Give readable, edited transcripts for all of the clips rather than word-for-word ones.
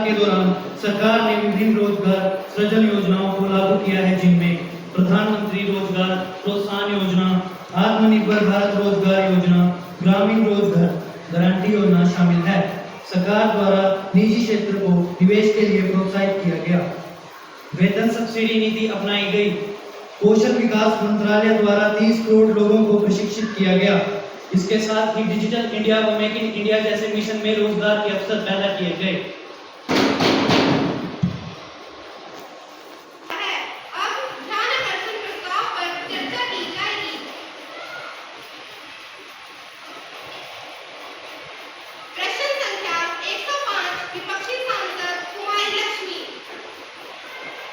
के दौरान सरकार ने विभिन्न रोजगार सृजन योजनाओं को लागू किया है, जिनमें प्रधानमंत्री रोजगार प्रोत्साहन योजना, आत्मनिर्भर भारत रोजगार योजना, ग्रामीण रोजगार गारंटी योजना शामिल है। सरकार द्वारा निजी क्षेत्र को निवेश के लिए प्रोत्साहित किया गया। वेतन सब्सिडी नीति अपनाई गई। कौशल विकास मंत्रालय द्वारा 30 करोड़ लोगों को प्रशिक्षित किया गया। इसके साथ ही डिजिटल इंडिया व मेक इन इंडिया जैसे मिशन में रोजगार के अवसर पैदा किए गए।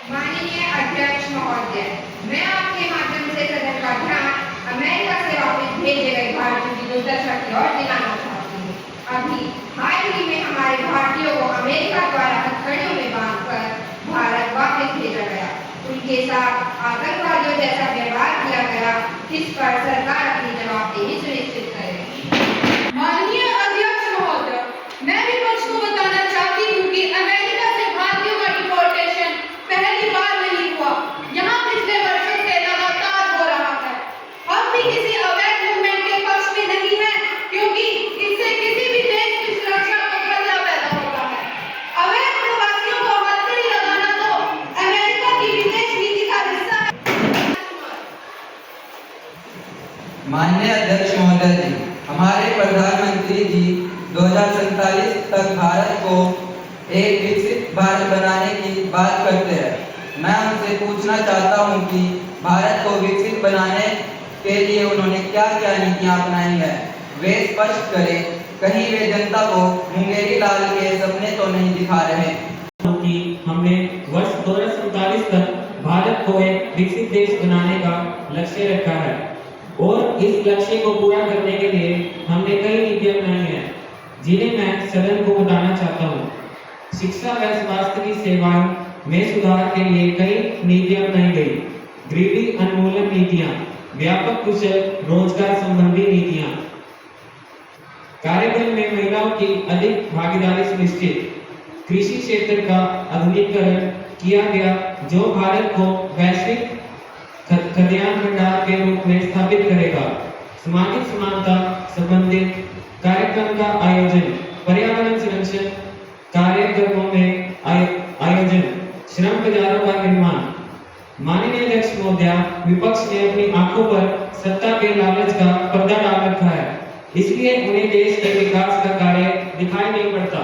माननीय अध्यक्ष महोदय, मैं आपके माध्यम से सदन का ध्यान अमेरिका से वापस भेजे गए भारतीयों की दुर्दशा की ओर दिलाना चाहती हूँ। अभी हाल ही में हमारे भारतीयों को अमेरिका द्वारा हथकड़ियों में बांधकर भारत वापस भेजा गया। उनके साथ आतंकवादियों जैसा व्यवहार किया गया। इस पर सरकार अपनी जवाबदेही सुनिश्चित करे। माननीय अध्यक्ष महोदय, मैं विपक्ष को बताना चाहती हूँ कि अमेरिका से भारतीयों का डिपोर्टेशन पहली बार नहीं हुआ। यहाँ पिछले वर्षों से लगातार हो रहा है। हम भी किसी अवैध मूवमेंट के पक्ष में नहीं है, क्योंकि इससे किसी भी देश की सुरक्षा को खतरा पैदा होता है। अवैध प्रवासियों को हथकड़ी लगाना तो अमेरिका की विदेश नीति का हिस्सा है। माननीय अध्यक्ष महोदय जी, हमारे प्रधानमंत्री जी 2047 तक भारत को एक विकसित भारत बनाने की बात करते हैं। मैं उनसे पूछना चाहता हूं कि भारत को विकसित बनाने के लिए उन्होंने क्या क्या नीतियां अपनाई है। वे स्पष्ट करें, कहीं वे जनता को मुंगेरी लाल के सपने तो नहीं दिखा रहे। कि हमने वर्ष 2047 तक भारत को एक विकसित देश बनाने का लक्ष्य रखा है और इस लक्ष्य को पूरा करने के लिए हमने कई नीतियां अपनाई हैं, जिन्हें मैं सदन को बताना चाहता हूँ। शिक्षा व स्वास्थ्य की सेवाओं में सुधार के लिए कई नीतियां अपनाई गई। गरीबी उन्मूलन नीतियां, व्यापक कुशल रोजगार संबंधी नीतियां, कार्यबल में महिलाओं की अधिक भागीदारी सुनिश्चित, कृषि क्षेत्र का आधुनिकीकरण किया गया, जो भारत को वैश्विक खाद्यान्न भंडार के रूप में स्थापित करेगा। सामाजिक समानता संबंधित कार्यक्रम का आयोजन, पर्यावरण संरक्षण कार्यक्रमों में आयोजन, श्रम बाजारों का निर्माण। माननीय अध्यक्ष महोदय, विपक्ष ने अपनी आंखों पर सत्ता के लालच का पर्दा डाल रखा है, इसलिए उन्हें देश के विकास का कार्य दिखाई नहीं पड़ता।